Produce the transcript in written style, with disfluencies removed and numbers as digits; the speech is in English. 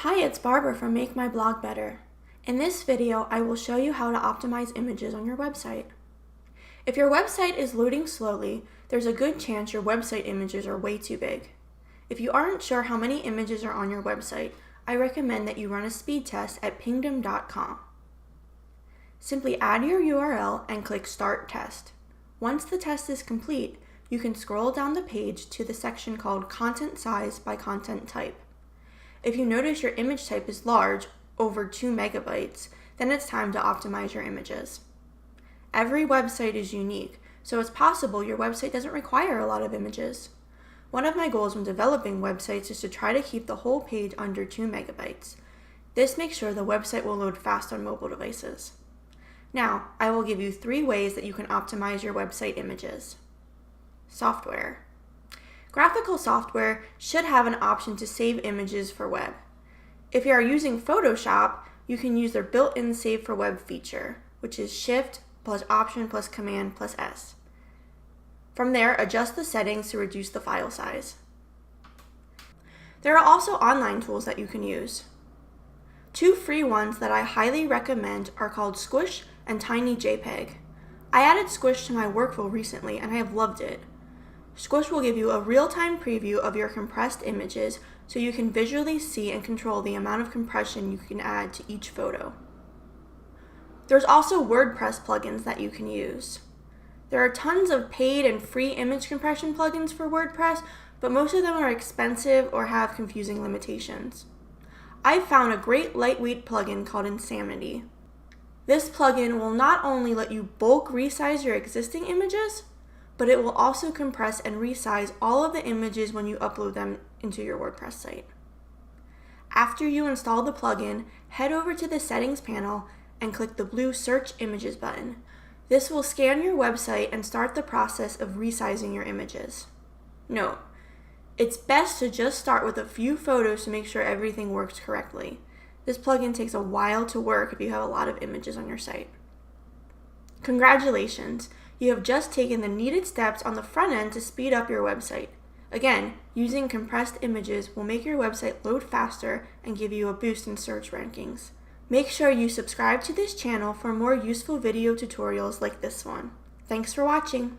Hi, it's Barbara from Make My Blog Better. In this video, I will show you how to optimize images on your website. If your website is loading slowly, there's a good chance your website images are way too big. If you aren't sure how many images are on your website, I recommend that you run a speed test at pingdom.com. Simply add your URL and click Start Test. Once the test is complete, you can scroll down the page to the section called Content Size by Content Type. If you notice your image type is large, over 2 megabytes, then it's time to optimize your images. Every website is unique, so it's possible your website doesn't require a lot of images. One of my goals when developing websites is to try to keep the whole page under 2 megabytes. This makes sure the website will load fast on mobile devices. Now, I will give you 3 ways that you can optimize your website images. Software. Graphical software should have an option to save images for web. If you are using Photoshop, you can use their built-in Save for Web feature, which is Shift plus Option plus Command plus S. From there, adjust the settings to reduce the file size. There are also online tools that you can use. 2 free ones that I highly recommend are called Squish and TinyJPEG. I added Squish to my workflow recently and I have loved it. Squish will give you a real-time preview of your compressed images so you can visually see and control the amount of compression you can add to each photo. There's also WordPress plugins that you can use. There are tons of paid and free image compression plugins for WordPress, but most of them are expensive or have confusing limitations. I've found a great lightweight plugin called Insanity. This plugin will not only let you bulk resize your existing images, but it will also compress and resize all of the images when you upload them into your WordPress site. After you install the plugin, head over to the Settings panel and click the blue Search Images button. This will scan your website and start the process of resizing your images. Note, it's best to just start with a few photos to make sure everything works correctly. This plugin takes a while to work if you have a lot of images on your site. Congratulations! You have just taken the needed steps on the front end to speed up your website. Again, using compressed images will make your website load faster and give you a boost in search rankings. Make sure you subscribe to this channel for more useful video tutorials like this one. Thanks for watching.